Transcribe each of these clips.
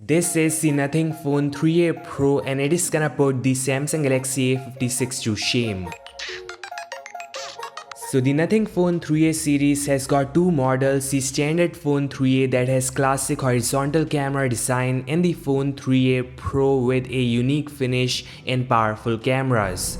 This is the Nothing Phone 3A Pro and it is gonna put the Samsung Galaxy A56 to shame. So the Nothing Phone 3A series has got two models, the standard Phone 3A that has classic horizontal camera design and the Phone 3A Pro with a unique finish and powerful cameras.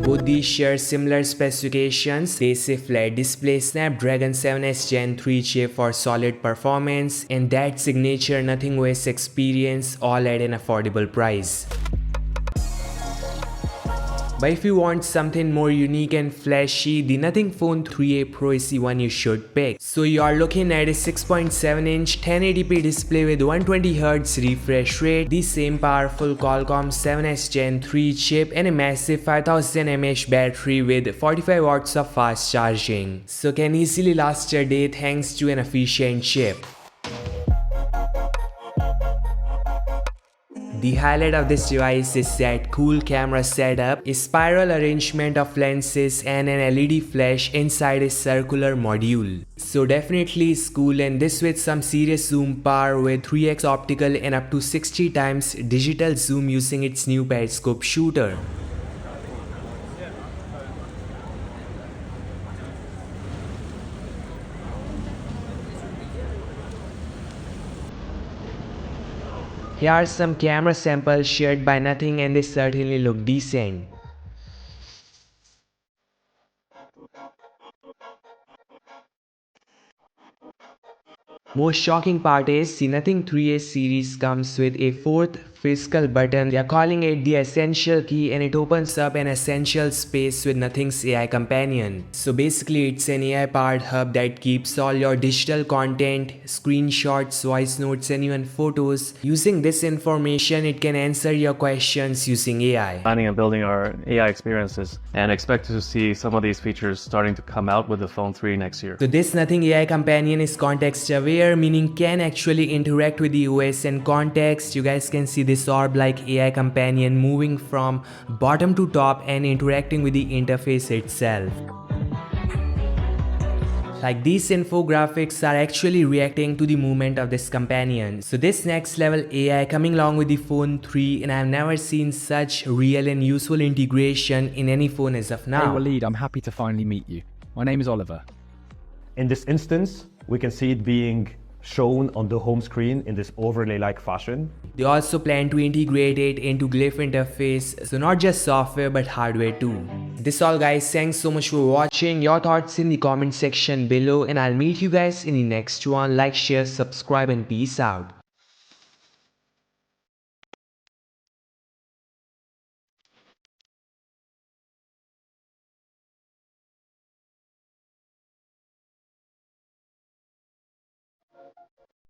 Both these share similar specifications. They say flat display, Snapdragon 7S Gen 3 chip for solid performance, and that signature nothing OS experience, all at an affordable price. But if you want something more unique and flashy, the Nothing Phone 3A Pro is the one you should pick. So you are looking at a 6.7-inch 1080p display with 120Hz refresh rate, the same powerful Qualcomm 7S Gen 3 chip, and a massive 5000 mAh battery with 45 watts of fast charging. So can easily last a day thanks to an efficient chip. The highlight of this device is that cool camera setup, a spiral arrangement of lenses and an LED flash inside a circular module. So definitely is cool, and this with some serious zoom power with 3x optical and up to 60 times digital zoom using its new periscope shooter. Here are some camera samples shared by Nothing and they certainly look decent. Most shocking part is the Nothing 3A series comes with a fourth physical button. They are calling it the Essential Key, and it opens up an essential space with Nothing's AI companion. So basically it's an AI powered hub that keeps all your digital content, screenshots, voice notes and even photos. Using this information, it can answer your questions using AI. Planning on building our AI experiences and expect to see some of these features starting to come out with the Phone 3 next year. So this Nothing AI companion is context aware, meaning can actually interact with the OS in context. You guys can see this orb-like AI companion moving from bottom to top and interacting with the interface itself. Like these infographics are actually reacting to the movement of this companion. So this next level AI coming along with the Phone 3, and I've never seen such real and useful integration in any phone as of now. Hey Waleed, I'm happy to finally meet you. My name is Oliver. In this instance, we can see it being shown on the home screen in this overlay-like fashion. They also plan to integrate it into Glyph interface, so not just software but hardware too. This all guys, thanks so much for watching. Your thoughts in the comment section below, and I'll meet you guys in the next one. Like, share, subscribe and peace out.